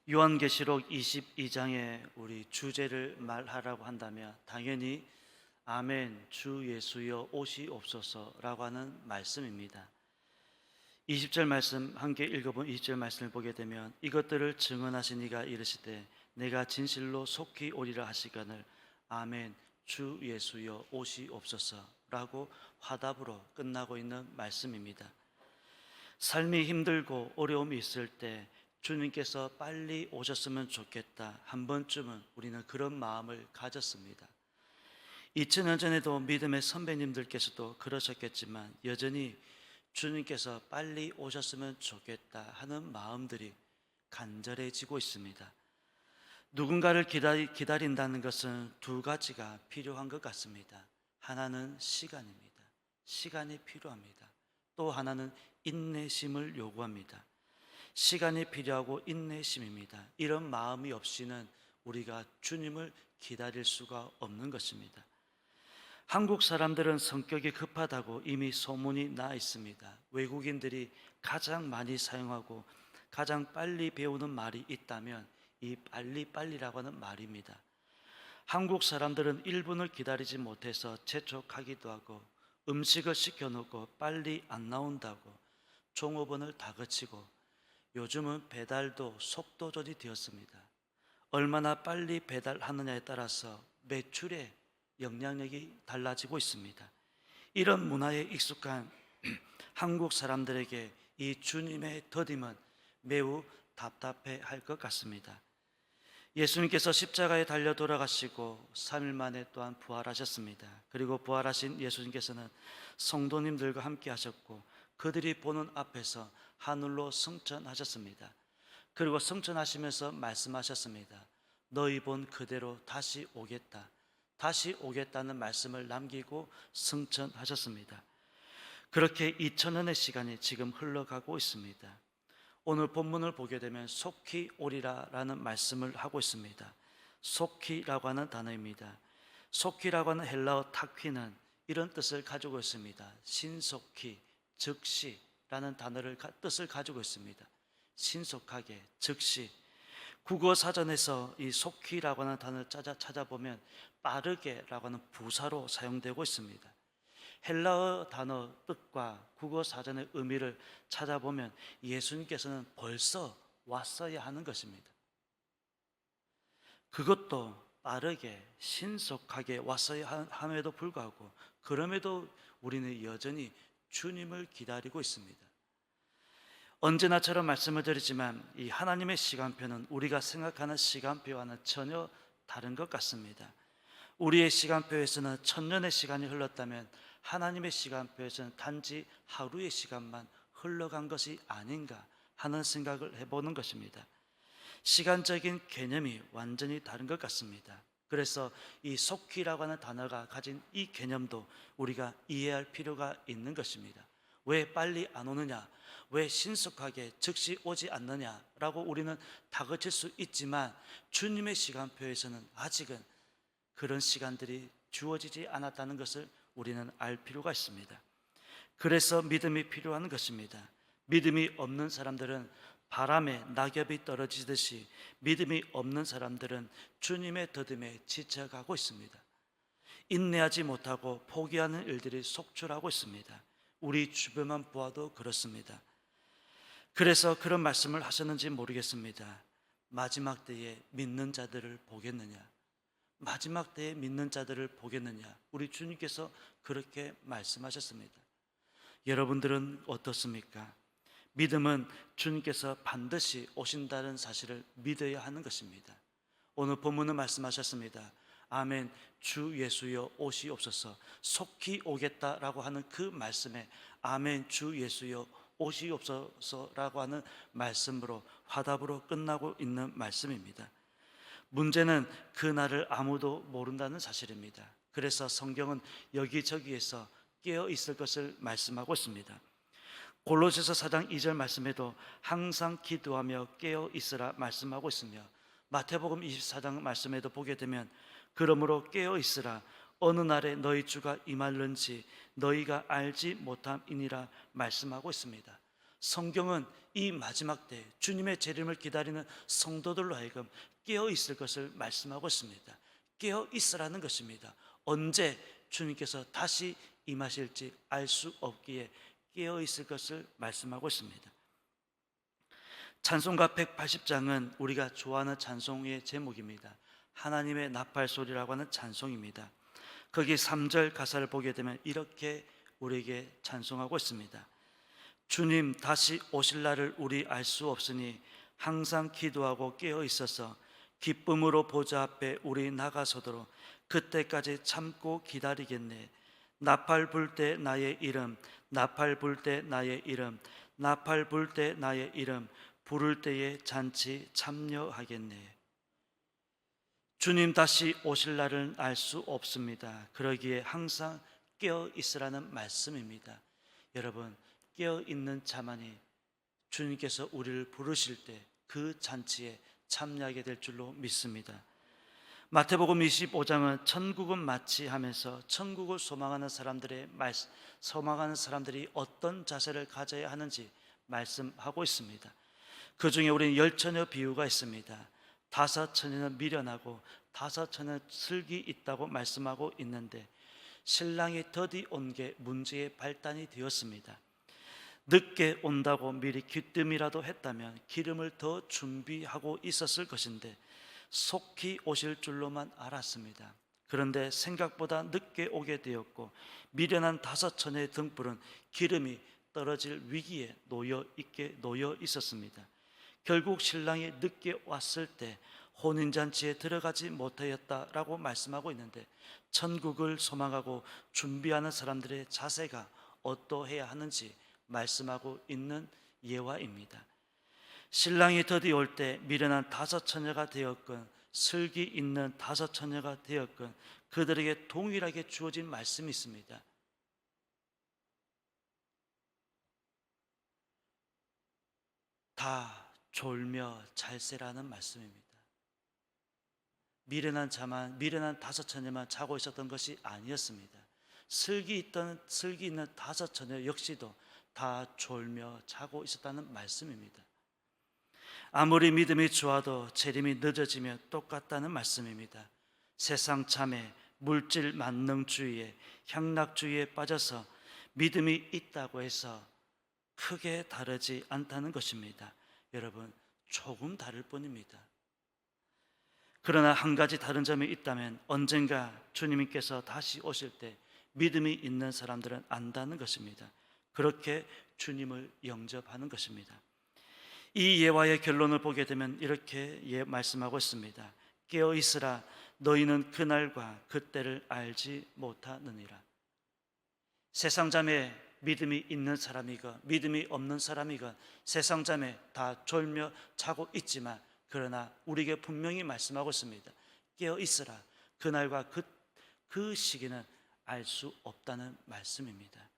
요한계시록 22장에 우리 주제를 말하라고 한다면 당연히 아멘 주 예수여 오시옵소서라고 하는 말씀입니다. 20절 말씀 함께 읽어본 20절 말씀을 보게 되면 이것들을 증언하신 이가 이르시되 내가 진실로 속히 오리라 하시거늘 아멘 주 예수여 오시옵소서라고 화답으로 끝나고 있는 말씀입니다. 삶이 힘들고 어려움이 있을 때 주님께서 빨리 오셨으면 좋겠다 한 번쯤은 우리는 그런 마음을 가졌습니다. 2000년 전에도 믿음의 선배님들께서도 그러셨겠지만 여전히 주님께서 빨리 오셨으면 좋겠다 하는 마음들이 간절해지고 있습니다. 누군가를 기다린다는 것은 두 가지가 필요한 것 같습니다. 하나는 시간입니다. 시간이 필요합니다. 또 하나는 인내심을 요구합니다. 시간이 필요하고 인내심입니다. 이런 마음이 없이는 우리가 주님을 기다릴 수가 없는 것입니다. 한국 사람들은 성격이 급하다고 이미 소문이 나 있습니다. 외국인들이 가장 많이 사용하고 가장 빨리 배우는 말이 있다면 이 빨리빨리라고 하는 말입니다. 한국 사람들은 1분을 기다리지 못해서 재촉하기도 하고 음식을 시켜놓고 빨리 안 나온다고 종업원을 다그치고 요즘은 배달도 속도조절이 되었습니다. 얼마나 빨리 배달하느냐에 따라서 매출의 영향력이 달라지고 있습니다. 이런 문화에 익숙한 한국 사람들에게 이 주님의 더딤은 매우 답답해 할 것 같습니다. 예수님께서 십자가에 달려 돌아가시고 3일 만에 또한 부활하셨습니다. 그리고 부활하신 예수님께서는 성도님들과 함께 하셨고 그들이 보는 앞에서 하늘로 승천하셨습니다. 그리고 승천하시면서 말씀하셨습니다. 너희 본 그대로 다시 오겠다. 다시 오겠다는 말씀을 남기고 승천하셨습니다. 그렇게 2000년의 시간이 지금 흘러가고 있습니다. 오늘 본문을 보게 되면 속히 오리라라는 말씀을 하고 있습니다. 속히라고 하는 단어입니다. 속히라고 하는 헬라어 타퀴는 이런 뜻을 가지고 있습니다. 신속히, 즉시라는 단어를 뜻을 가지고 있습니다. 신속하게, 즉시. 국어 사전에서 이 속히라고 하는 단어를 찾아보면 빠르게라고 하는 부사로 사용되고 있습니다. 헬라어 단어 뜻과 국어 사전의 의미를 찾아보면 예수님께서는 벌써 왔어야 하는 것입니다. 그것도 빠르게 신속하게 왔어야 함에도 불구하고 그럼에도 우리는 여전히 주님을 기다리고 있습니다. 언제나처럼 말씀을 드리지만 이 하나님의 시간표는 우리가 생각하는 시간표와는 전혀 다른 것 같습니다. 우리의 시간표에서는 1000년의 시간이 흘렀다면 하나님의 시간표에서는 단지 하루의 시간만 흘러간 것이 아닌가 하는 생각을 해보는 것입니다. 시간적인 개념이 완전히 다른 것 같습니다. 그래서 이 속히라고 하는 단어가 가진 이 개념도 우리가 이해할 필요가 있는 것입니다. 왜 빨리 안 오느냐? 왜 신속하게 즉시 오지 않느냐라고 우리는 다그칠 수 있지만 주님의 시간표에서는 아직은 그런 시간들이 주어지지 않았다는 것을 우리는 알 필요가 있습니다. 그래서 믿음이 필요한 것입니다. 믿음이 없는 사람들은 바람에 낙엽이 떨어지듯이 믿음이 없는 사람들은 주님의 더듬에 지쳐가고 있습니다. 인내하지 못하고 포기하는 일들이 속출하고 있습니다. 우리 주변만 보아도 그렇습니다. 그래서 그런 말씀을 하셨는지 모르겠습니다. 마지막 때에 믿는 자들을 보겠느냐? 마지막 때에 믿는 자들을 보겠느냐? 우리 주님께서 그렇게 말씀하셨습니다. 여러분들은 어떻습니까? 믿음은 주님께서 반드시 오신다는 사실을 믿어야 하는 것입니다. 오늘 본문은 말씀하셨습니다. 아멘 주 예수여 오시옵소서. 속히 오겠다라고 하는 그 말씀에 아멘 주 예수여 오시옵소서라고 하는 말씀으로 화답으로 끝나고 있는 말씀입니다. 문제는 그날을 아무도 모른다는 사실입니다. 그래서 성경은 여기저기에서 깨어 있을 것을 말씀하고 있습니다. 골로새서 4장 2절 말씀에도 항상 기도하며 깨어 있으라 말씀하고 있으며 마태복음 24장 말씀에도 보게 되면 그러므로 깨어 있으라 어느 날에 너희 주가 임할는지 너희가 알지 못함이니라 말씀하고 있습니다. 성경은 이 마지막 때 주님의 재림을 기다리는 성도들로 하여금 깨어 있을 것을 말씀하고 있습니다. 깨어 있으라는 것입니다. 언제 주님께서 다시 임하실지 알 수 없기에 깨어 있을 것을 말씀하고 있습니다. 찬송가 180장은 우리가 좋아하는 찬송의 제목입니다. 하나님의 나팔 소리라고 하는 찬송입니다. 거기 3절 가사를 보게 되면 이렇게 우리에게 찬송하고 있습니다. 주님 다시 오실 날을 우리 알 수 없으니 항상 기도하고 깨어 있어서 기쁨으로 보좌 앞에 우리 나가서도록 그때까지 참고 기다리겠네. 나팔 불 때 나의 이름, 나팔 불 때 나의 이름, 나팔 불 때 나의 이름, 부를 때에 잔치 참여하겠네. 주님 다시 오실 날은 알 수 없습니다. 그러기에 항상 깨어 있으라는 말씀입니다. 여러분, 깨어 있는 자만이 주님께서 우리를 부르실 때 그 잔치에 참여하게 될 줄로 믿습니다. 마태복음 25장은 천국은 마치 하면서 천국을 소망하는 사람들이 어떤 자세를 가져야 하는지 말씀하고 있습니다. 그 중에 우리는 10처녀 비유가 있습니다. 5처녀는 미련하고 5처녀는 슬기 있다고 말씀하고 있는데 신랑이 더디 온 게 문제의 발단이 되었습니다. 늦게 온다고 미리 귀뜸이라도 했다면 기름을 더 준비하고 있었을 것인데 속히 오실 줄로만 알았습니다. 그런데 생각보다 늦게 오게 되었고 미련한 5처녀의 등불은 기름이 떨어질 위기에 놓여 있었습니다. 결국 신랑이 늦게 왔을 때 혼인잔치에 들어가지 못하였다라고 말씀하고 있는데 천국을 소망하고 준비하는 사람들의 자세가 어떠해야 하는지 말씀하고 있는 예화입니다. 신랑이 더디 올 때 미련한 5처녀가 되었건 슬기 있는 5처녀가 되었건 그들에게 동일하게 주어진 말씀이 있습니다. 다 졸며 잘세라는 말씀입니다. 미련한 5처녀만 자고 있었던 것이 아니었습니다. 슬기 있는 5처녀 역시도 다 졸며 자고 있었다는 말씀입니다. 아무리 믿음이 좋아도 재림이 늦어지면 똑같다는 말씀입니다. 세상 참에 물질 만능주의에 향락주의에 빠져서 믿음이 있다고 해서 크게 다르지 않다는 것입니다. 여러분, 조금 다를 뿐입니다. 그러나 한 가지 다른 점이 있다면 언젠가 주님께서 다시 오실 때 믿음이 있는 사람들은 안다는 것입니다. 그렇게 주님을 영접하는 것입니다. 이 예화의 결론을 보게 되면 이렇게 말씀하고 있습니다. 깨어 있으라, 너희는 그날과 그때를 알지 못하느니라. 세상 잠에 믿음이 있는 사람이건 믿음이 없는 사람이건 세상 잠에 다 졸며 자고 있지만 그러나 우리에게 분명히 말씀하고 있습니다. 깨어 있으라, 그날과 그 시기는 알 수 없다는 말씀입니다.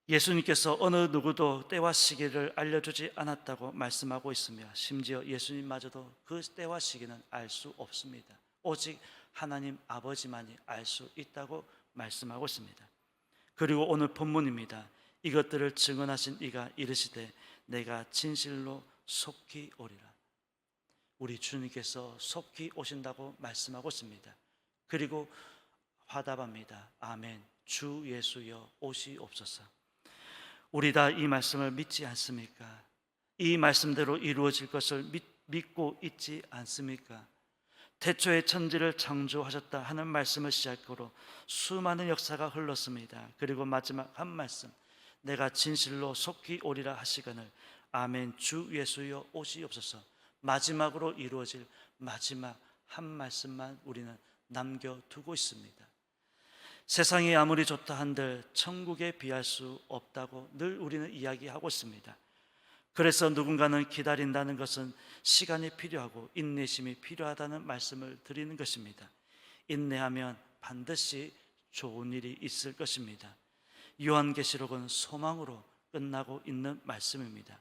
예수님께서 어느 누구도 때와 시기를 알려주지 않았다고 말씀하고 있으며 심지어 예수님마저도 그 때와 시기는 알 수 없습니다. 오직 하나님 아버지만이 알 수 있다고 말씀하고 있습니다. 그리고 오늘 본문입니다. 이것들을 증언하신 이가 이르시되 내가 진실로 속히 오리라. 우리 주님께서 속히 오신다고 말씀하고 있습니다. 그리고 화답합니다. 아멘. 주 예수여 오시옵소서. 우리 다 이 말씀을 믿지 않습니까? 이 말씀대로 이루어질 것을 믿고 있지 않습니까? 태초에 천지를 창조하셨다 하는 말씀을 시작으로 수많은 역사가 흘렀습니다. 그리고 마지막 한 말씀, 내가 진실로 속히 오리라 하시거늘 아멘. 주 예수여 오시옵소서. 마지막으로 이루어질 마지막 한 말씀만 우리는 남겨두고 있습니다. 세상이 아무리 좋다 한들 천국에 비할 수 없다고 늘 우리는 이야기하고 있습니다. 그래서 누군가는 기다린다는 것은 시간이 필요하고 인내심이 필요하다는 말씀을 드리는 것입니다. 인내하면 반드시 좋은 일이 있을 것입니다. 요한계시록은 소망으로 끝나고 있는 말씀입니다.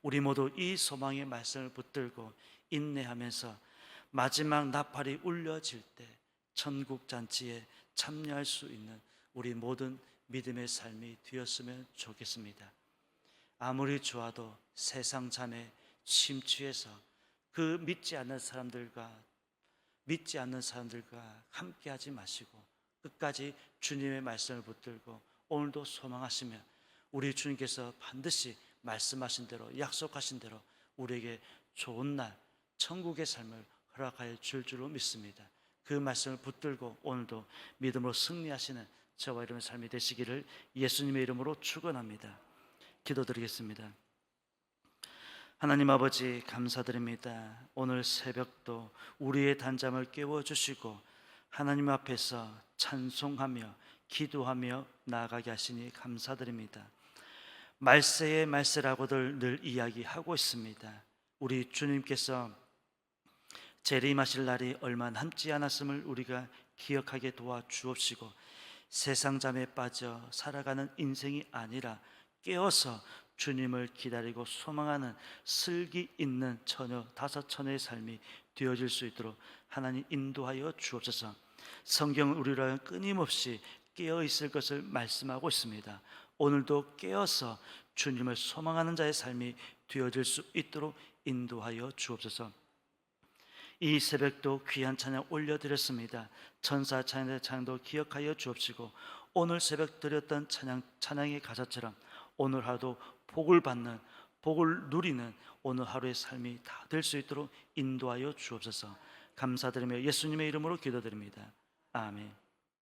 우리 모두 이 소망의 말씀을 붙들고 인내하면서 마지막 나팔이 울려질 때 천국 잔치에 참여할 수 있는 우리 모든 믿음의 삶이 되었으면 좋겠습니다. 아무리 좋아도 세상 잠에 심취해서 그 믿지 않는 사람들과 함께하지 마시고 끝까지 주님의 말씀을 붙들고 오늘도 소망하시며 우리 주님께서 반드시 말씀하신 대로 약속하신 대로 우리에게 좋은 날 천국의 삶을 허락하여 줄 줄로 믿습니다. 그 말씀을 붙들고 오늘도 믿음으로 승리하시는 저와 여러분의 삶이 되시기를 예수님의 이름으로 축원합니다. 기도드리겠습니다. 하나님 아버지 감사드립니다. 오늘 새벽도 우리의 단잠을 깨워주시고 하나님 앞에서 찬송하며 기도하며 나아가게 하시니 감사드립니다. 말세의 말세라고들 늘 이야기하고 있습니다. 우리 주님께서 재림하실 날이 얼마 남지 않았음을 우리가 기억하게 도와주옵시고 세상 잠에 빠져 살아가는 인생이 아니라 깨어서 주님을 기다리고 소망하는 슬기 있는 처녀 다섯 처녀의 삶이 되어질 수 있도록 하나님 인도하여 주옵소서. 성경은 우리를 끊임없이 깨어 있을 것을 말씀하고 있습니다. 오늘도 깨어서 주님을 소망하는 자의 삶이 되어질 수 있도록 인도하여 주옵소서. 이 새벽도 귀한 찬양 올려드렸습니다. 천사 찬양도 기억하여 주옵시고 오늘 새벽 드렸던 찬양의 가사처럼 오늘 하루도 복을 받는 복을 누리는 오늘 하루의 삶이 다 될 수 있도록 인도하여 주옵소서. 감사드리며 예수님의 이름으로 기도드립니다. 아멘.